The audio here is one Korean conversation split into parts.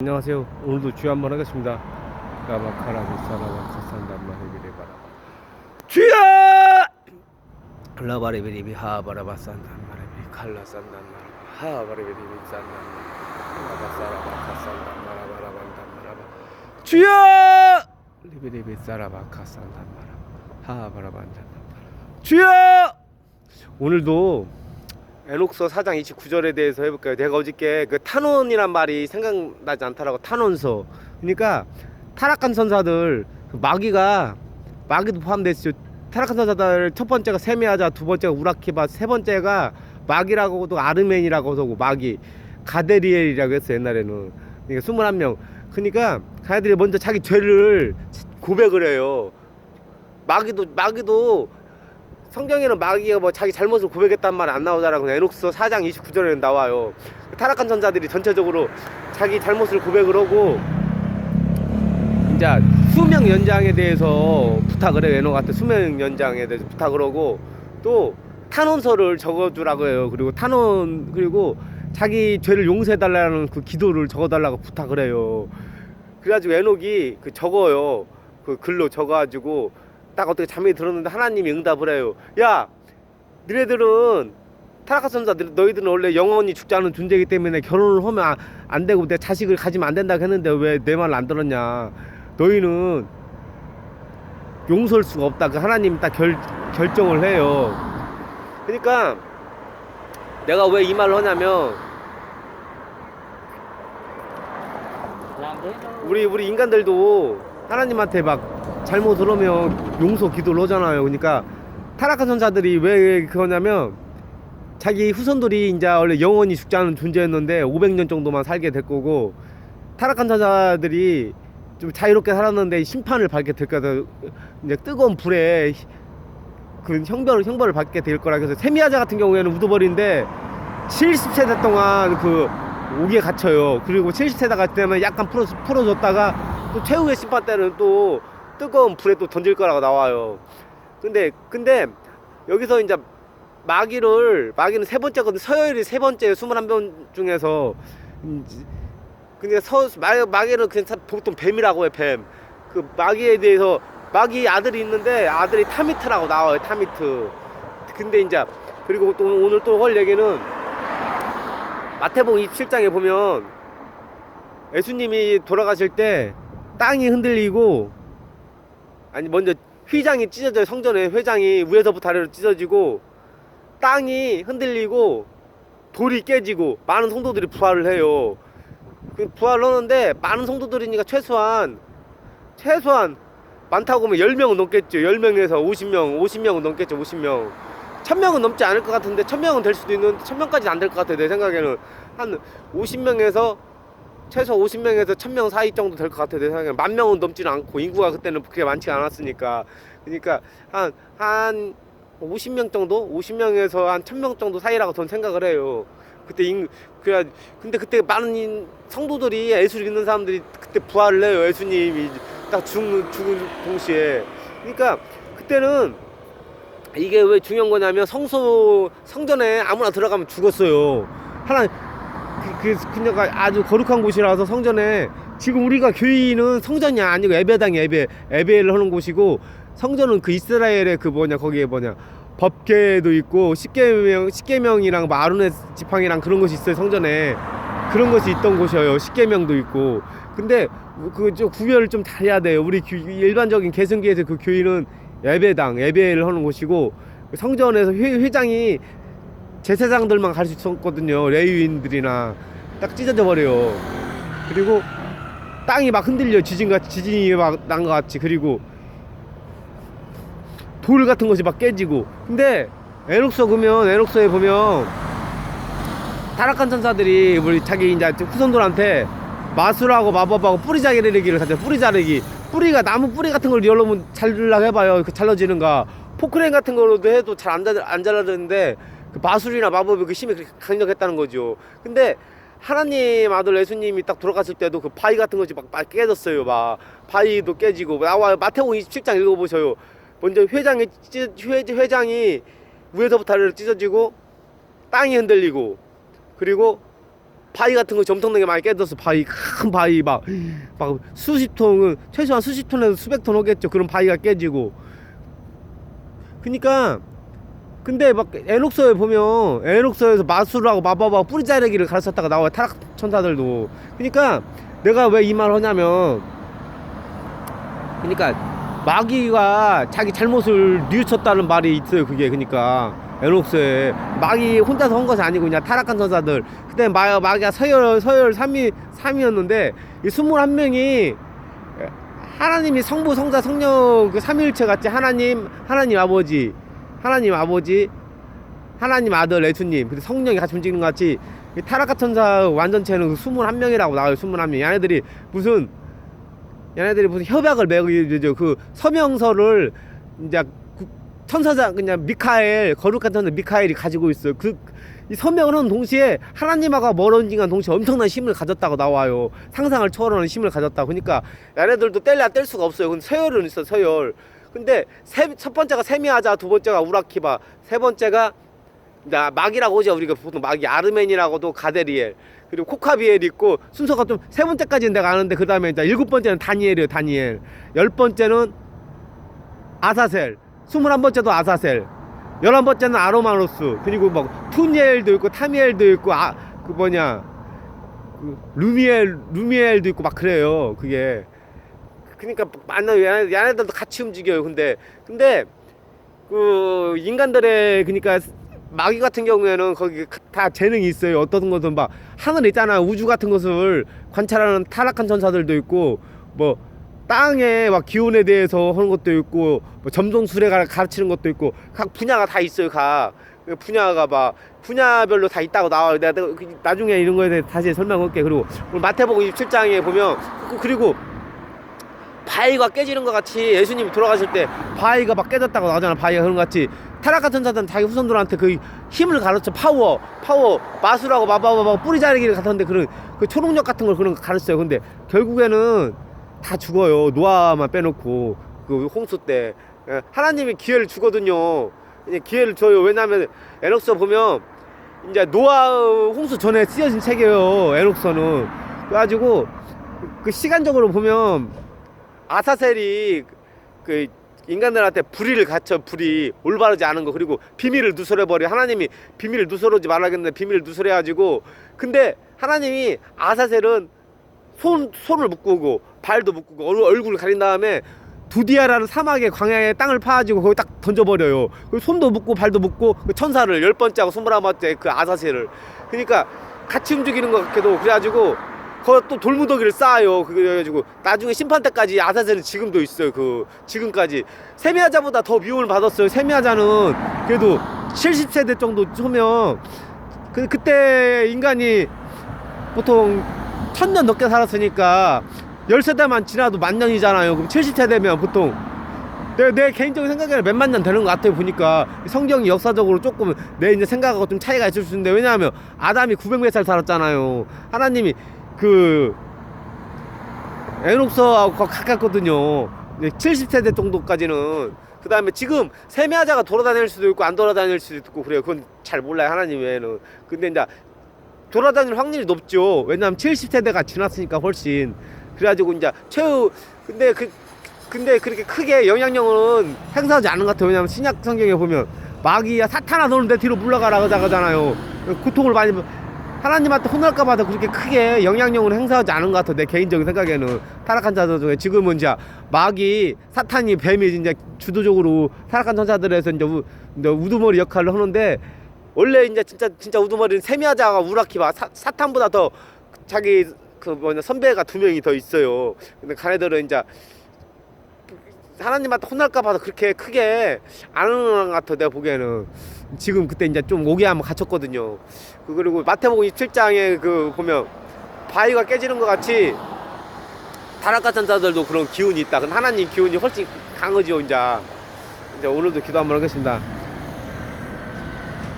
안녕하세요. 오늘도 주여 한번 하겠습니다. 라바카라비 사라바 카산담마 헤비레 바라바 주여! 라바레비리비 하바라바 산담마레비 칼라 산담마라바 하바레비리비 산담마 라바사라바 카산담마라바라반담마라바 주여! 리비리비 사라바 카산담마라바 하바라반담마라바 주여! 오늘도 에녹서 4장 29절에 대해서 해볼까요? 내가 어저께 그 탄원이란 말이 생각나지 않더라고. 탄원서. 그러니까 타락한 선사들 마귀도 포함되어 있죠. 타락한 선사들 첫 번째가 세미하자, 두 번째가 우라키바, 세 번째가 마귀라고도 아르멘이라고 하고 마귀 가데리엘이라고 했어요. 옛날에는. 그러니까 21명. 그러니까 가데리엘 먼저 자기 죄를 고백을 해요. 마귀도 성경에는 마귀가 뭐 자기 잘못을 고백했단 말 안 나오잖아요. 에녹서 4장 29절에는 나와요. 타락한 전자들이 전체적으로 자기 잘못을 고백을 하고 이제 수명 연장에 대해서 부탁을 해요. 에녹한테 수명 연장에 대해서 부탁을 하고 또 탄원서를 적어주라고 해요. 그리고 자기 죄를 용서해달라는 그 기도를 적어달라고 부탁을 해요. 그래가지고 에녹이 그 적어요. 그 글로 적어가지고 딱 어떻게 잠이 들었는데 하나님이 응답을 해요. 야, 너희들은 타락한 선사들, 너희들은 원래 영원히 죽지 않은 존재이기 때문에 결혼을 하면 안 되고 내 자식을 가지면 안 된다고 했는데 왜 내 말을 안 들었냐. 너희는 용서할 수가 없다. 그 하나님이 딱 결정을 해요. 그러니까 내가 왜 이 말을 하냐면 우리 인간들도 하나님한테 막 잘못을 하면 용서 기도를 하잖아요. 그러니까 타락한 선사들이 왜 그러냐면 자기 후손들이 이제 원래 영원히 죽지 않은 존재였는데 500년 정도만 살게 될 거고, 타락한 선사들이 좀 자유롭게 살았는데 심판을 받게 될 거다. 이제 뜨거운 불에 그 형벌을 받게 될 거라. 그래서 세미야자 같은 경우에는 우두벌인데 70세대 동안 그 옥에 갇혀요. 그리고 70세대가 되면 약간 풀어줬다가 또 최후의 심판 때는 또 뜨거운 불에 또 던질 거라고 나와요. 근데 여기서 이제 마귀는 세 번째거든. 서열이 세 번째 21명 중에서. 근데 마귀는 그냥 보통 뱀이라고 해. 뱀. 그 마귀에 대해서 마귀 아들이 있는데 아들이 타미트라고 나와요. 타미트. 근데 이제 그리고 또 오늘 또 할 얘기는 마태복음 27장에 보면 예수님이 돌아가실 때 땅이 흔들리고, 아니 먼저 휘장이 찢어져요. 성전에 회장이 위에서부터 아래로 찢어지고 땅이 흔들리고 돌이 깨지고 많은 성도들이 부활을 해요. 그 부활을 하는데 많은 성도들이니까 최소한 많다고 하면 10명은 넘겠죠. 10명에서 50명은 넘겠죠. 50명 1000명은 넘지 않을 것 같은데 1000명은 될 수도 있는데 1000명까지는 안 될 것 같아요. 내 생각에는 한 50명에서 최소 50명에서 1000명 사이 정도 될 것 같아요. 내 생각에는 10,000명은 넘지는 않고, 인구가 그때는 그렇게 많지 않았으니까. 그러니까 한 50명 정도? 50명에서 한 1000명 정도 사이라고 저는 생각을 해요. 근데 그때 많은 성도들이, 예수를 믿는 사람들이 그때 부활을 해요. 예수님이 딱 죽은 동시에. 그러니까 그때는 이게 왜 중요한 거냐면 성전에 아무나 들어가면 죽었어요. 그녀가 아주 거룩한 곳이라서 성전에, 지금 우리가 교회는 성전이 아니고 예배를 하는 곳이고, 성전은 그 이스라엘의 거기에 법궤도 있고 십계명이랑 아론의 지팡이랑 그런 것이 있어요. 성전에 그런 것이 있던 곳이에요. 십계명도 있고. 근데 좀 구별을 좀 잘해야 돼요. 우리 일반적인 개성교에서 그 교회는 예배를 하는 곳이고, 성전에서 회장이 제사장들만 갈 수 있었거든요. 레위인들이나. 딱 찢어져 버려요. 그리고 땅이 막 흔들려. 지진이 막 난 것 같이. 그리고 돌 같은 것이 막 깨지고. 근데 에녹서에 보면 타락한 천사들이 우리 자기 이제 후손들한테 마술하고 마법하고 뿌리 자르기를 하죠. 뿌리 자르기. 뿌리가 나무 뿌리 같은 걸 열어보면 잘라고 해봐요. 잘라지는가. 포크레인 같은 거로도 해도 잘 안 잘라지는데, 그 마술이나 마법의 그 힘이 그렇게 강력했다는 거죠. 근데 하나님 아들 예수님이 딱 돌아갔을 때도 그 바위 같은 것이 막 깨졌어요. 막 바위도 깨지고 나와요. 마태복음 27장 읽어보셔요. 먼저 회장이 위에서부터 아래로 찢어지고 땅이 흔들리고, 그리고 바위 같은 거 엄청나게 많이 깨졌어. 바위, 큰 바위 막 수십 톤, 최소한 수십 톤에서 수백 톤 오겠죠. 그런 바위가 깨지고. 그니까 근데 막 에녹서에 보면 에녹서에서 마술하고 마법하고 뿌리 자르기를 가르쳤다가 나와요. 타락 천사들도. 그니까 내가 왜 이 말 하냐면, 그니까 마귀가 자기 잘못을 뉘우쳤다는 말이 있어요. 그게 그니까 에녹스에 마귀 혼자서 한 것이 아니고 그냥 타락한 천사들. 그때 마귀가 서열 3이었는데 이 21명이 하나님이 성부 성자 성령 그 삼위일체 같이 하나님 아버지, 하나님 아들 예수님, 그리고 성령이 같이 움직이는 것 같이 이 타락한 천사 완전체는 21명이라고 나와요. 21명. 얘네들이 무슨 협약을 맺어요. 그 서명서를 이제 천사장 그냥 미카엘, 거룩한 천사 미카엘이 가지고 있어요. 이 서명을 하는 동시에 하나님하고 멀어진 동시에 엄청난 힘을 가졌다고 나와요. 상상을 초월하는 힘을 가졌다. 그러니까 얘네들도 뗄 수가 없어요. 근데 서열은 있어, 서열. 근데 첫 번째가 세미하자, 두 번째가 우라키바, 세 번째가 마귀라고 하죠. 우리가 보통 마귀 아르멘이라고도 가데리엘, 그리고 코카비엘이 있고, 순서가 좀 세 번째까지는 내가 아는데 그 다음에 이제 일곱 번째는 다니엘이에요. 다니엘. 열 번째는 아사셀, 21번째도 아사셀, 11번째는 아로마노스, 그리고 막 투니엘도 있고 타미엘도 있고 루미엘도 있고 막 그래요. 그게 그러니까 얘네들도 같이 움직여요. 근데 그 인간들의, 그러니까 마귀 같은 경우에는 거기 다 재능이 있어요. 어떤 것은 막 하늘에 있잖아, 우주 같은 것을 관찰하는 타락한 천사들도 있고, 뭐 땅의 막 기온에 대해서 하는 것도 있고, 뭐 점성술에 가르치는 것도 있고, 각 분야가 다 있어요. 각 분야가 막 분야별로 다 있다고 나와요. 내가 나중에 이런 거에 대해 다시 설명할게. 그리고 오늘 마태복음 27장에 보면, 그리고 바위가 깨지는 것 같이 예수님이 돌아가실 때 바위가 막 깨졌다고 나오잖아. 바위가 그런 것 같이 타락한 천사들은 자기 후손들한테 그 힘을 가르쳐. 파워 마술하고 마법하고 뿌리 자르기를 같은데 그런 그 초능력 같은 걸 그런 거 가르쳐요. 근데 결국에는 다 죽어요. 노아만 빼놓고. 그 홍수 때 하나님이 기회를 주거든요. 기회를 줘요. 왜냐면 에녹서 보면 이제 노아 홍수 전에 쓰여진 책이에요. 에녹서는. 그래가지고 그 시간적으로 보면 아사셀이 그 인간들한테 불의를 갖춰. 불의, 올바르지 않은 거. 그리고 비밀을 누설해버려. 하나님이 비밀을 누설하지 말라겠는데 비밀을 누설해가지고, 근데 하나님이 아사셀은 손을 묶고 발도 묶고 얼굴을 가린 다음에 두디아라는 사막의 광야에 땅을 파가지고 거기 딱 던져버려요. 손도 묶고 발도 묶고 그 천사를 10번째하고 21번째 그 아사셀을. 그러니까 같이 움직이는 것 같기도. 그래가지고 거기 또 돌무더기를 쌓아요. 그래가지고 나중에 심판 때까지 아사셀은 지금도 있어요. 지금까지 세미야자보다 더 미움을 받았어요. 세미야자는 그래도 70세대 정도 하면 그때 인간이 보통 1000년 넘게 살았으니까 10세대만 지나도 만년이잖아요. 그럼 70세대면 보통 내 개인적인 생각에는 몇만 년 되는 것 같아요. 보니까 성경이 역사적으로 조금 내 이제 생각하고 좀 차이가 있을 수 있는데, 왜냐하면 아담이 900몇 살 살았잖아요. 하나님이 그 에녹서하고 가깝거든요. 70세대 정도까지는. 그 다음에 지금 세미야자가 돌아다닐 수도 있고 안 돌아다닐 수도 있고 그래요. 그건 잘 몰라요, 하나님 외에는. 근데 이제 돌아다닐 확률이 높죠. 왜냐면 70세대가 지났으니까 훨씬. 그래가지고 이제 근데 그렇게 크게 영향력은 행사하지 않은 것 같아요. 왜냐면 신약 성경에 보면 마귀야 사탄아 너는 내 뒤로 물러가라 하잖아요. 고통을 많이 하나님한테 혼날까봐 그렇게 크게 영향력을 행사하지 않은 것 같아요. 내 개인적인 생각에는. 타락한 자들 중에 지금은 이제 마귀, 사탄이, 뱀이 이제 주도적으로 타락한 천사들에서 이제 우두머리 역할을 하는데, 원래 이제 진짜 우두머리는 세미야자가 우라키바, 사탄보다 더 자기 선배가 2명이 더 있어요. 근데 걔네들은 이제 하나님한테 혼날까봐 그렇게 크게 안 하는 것 같아. 내가 보기에는 지금 그때 이제 좀 오게 하면 갇혔거든요. 그리고 마태복음 27장에 보면 바위가 깨지는 것 같이 타락한 천사들도 그런 기운이 있다. 근데 하나님 기운이 훨씬 강하죠. 이제 오늘도 기도 한번 하겠습니다.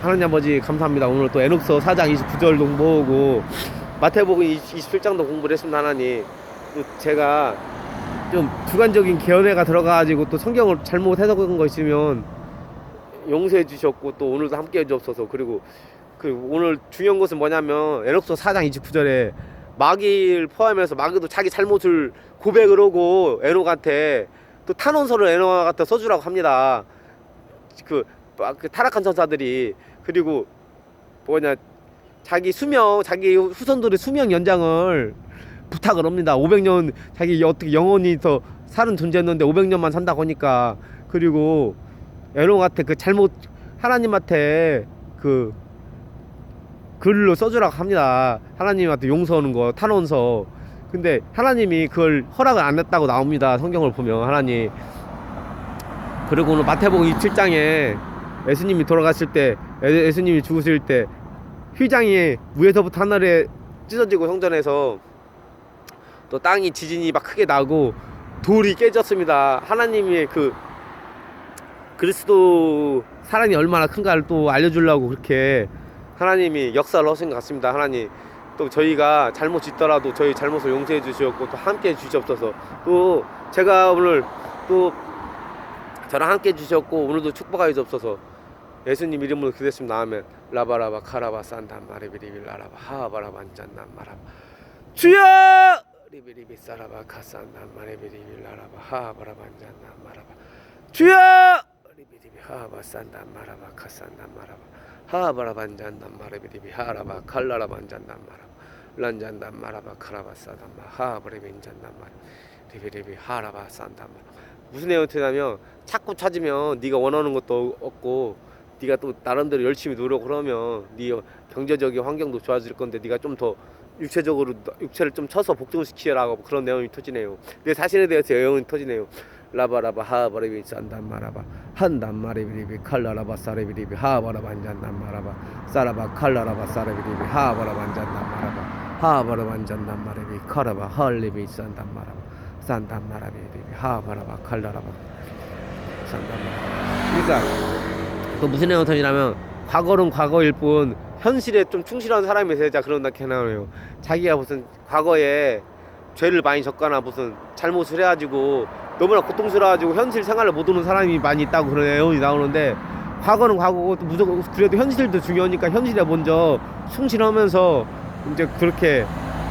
하나님 아버지 감사합니다. 오늘 또 에녹서 4장 29절도 공부하고 마태복음 27장도 공부를 했습니다. 하나님, 또 제가 좀 주관적인 개연회가 들어가가지고 또 성경을 잘못 해석한 거 있으면 용서해 주셨고, 또 오늘도 함께 해 주옵소서. 그리고 그 오늘 중요한 것은 뭐냐면 에녹서 4장 29절에 마귀를 포함해서 마귀도 자기 잘못을 고백을 하고 에녹한테 또 탄원서를 에녹한테 써주라고 합니다. 그 타락한 천사들이. 그리고 뭐냐, 자기 후손들의 수명 연장을 부탁을 합니다. 500년 자기 어떻게 영원히 더 사는 존재였는데 500년만 산다고 하니까. 그리고 에녹한테 그 잘못 하나님한테 그 글로 써주라고 합니다. 하나님한테 용서하는 거, 탄원서. 근데 하나님이 그걸 허락을 안 했다고 나옵니다. 성경을 보면 하나님. 그리고 오늘 마태복음 27장에 예수님이 돌아가실 때, 예수님이 죽으실 때 휘장이 위에서부터 하늘에 찢어지고 성전에서 또 땅이 지진이 막 크게 나고 돌이 깨졌습니다. 하나님의 그 그리스도 사랑이 얼마나 큰가를 또 알려주려고 그렇게 하나님이 역사를 하신 것 같습니다. 하나님 또 저희가 잘못 짓더라도 저희 잘못을 용서해 주시었고 또 함께 해 주시옵소서. 또 제가 오늘 또 저랑 함께 해 주셨고 오늘도 축복하여 주옵소서. 예수님 이름으로 기도했습니다. 아멘. 라바라바 카라바 산단 마리비리빌 라라바 하바라바 안짠난 마라바 주여 리비리비 사라바 카산단 마리비리빌 라라바 하바라바 안짠난 마라바 주여 리비리비 하바 산단 마라바 카산단 마라바 하바라바 안짠난 마리비리비 하라바 칼라라바 안짠난 마라바 란잔단 마라바 카라바 사단 마 하바리비 안짠난 마라 리비리비 하라바 산단 마라바. 무슨 내용이 되냐면 자꾸 찾으면 네가 원하는 것도 없고 네가 또 나름대로 열심히 노력을 하면 네 경제적인 환경도 좋아질 건데 네가 좀 더 육체를 좀 쳐서 복종시키라고 그런 내용이 터지네요. 내 자신에 대해서 내용이 터지네요. 라바라바 하바리비 짠단 마라바 한단 마리비리비 칼라라바 사레비리비 하바라바 안잔단 마라바 사라바 칼라라바 사레비리비 하바라바 안잔단 마라바 하바라바 안잔단 마리비 카라바 헐리비 싼단 마라바 싼단 마라비리비 하바라바 칼라라바 싼단 마라바. 그러니까 또 무슨 내용 터지냐면 과거는 과거일 뿐 현실에 좀 충실한 사람이 되자 그런다 캐나요. 자기가 무슨 과거에 죄를 많이 졌거나 무슨 잘못을 해가지고 너무나 고통스러워가지고 현실 생활을 못 하는 사람이 많이 있다고 그런 내용이 나오는데 과거는 과거고 또 무조건 그래도 현실도 중요하니까 현실에 먼저 충실하면서 이제 그렇게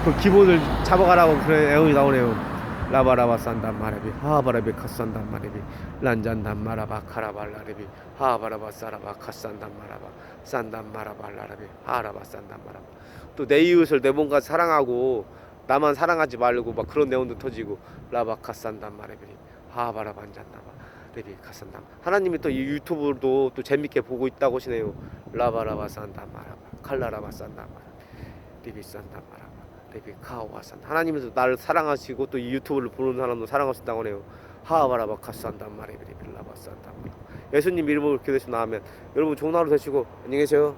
그 기본을 잡아가라고 그런 내용이 나오네요. 라바라바 산단 마레비 하바라비 카산단 마레비 란잔단 마라바 카라발라레비 하바라바 사라바 카산단 마라바 산단 마라발라레비 하라바 산단 마라바. 또 내 이웃을 내 몸과 사랑하고 나만 사랑하지 말고 막 그런 내용도 터지고 라바 카산단 마레비 하바라바 안잔단 마레비 카산단. 하나님이 또 이 유튜브도 또 재밌게 보고 있다고 하시네요. 라바라바 산단 마라바 칼라라바 산단 마라비 산단 마라바 카오와산. 하나님께서 나를 사랑하시고 또 이 유튜브를 보는 사람도 사랑하신다고 하네요. 하바라바 카산단 마리비리빌라바 산단. 예수님 이름으로 기도해서 나오면 여러분 좋은 하루 되시고 안녕히 계세요.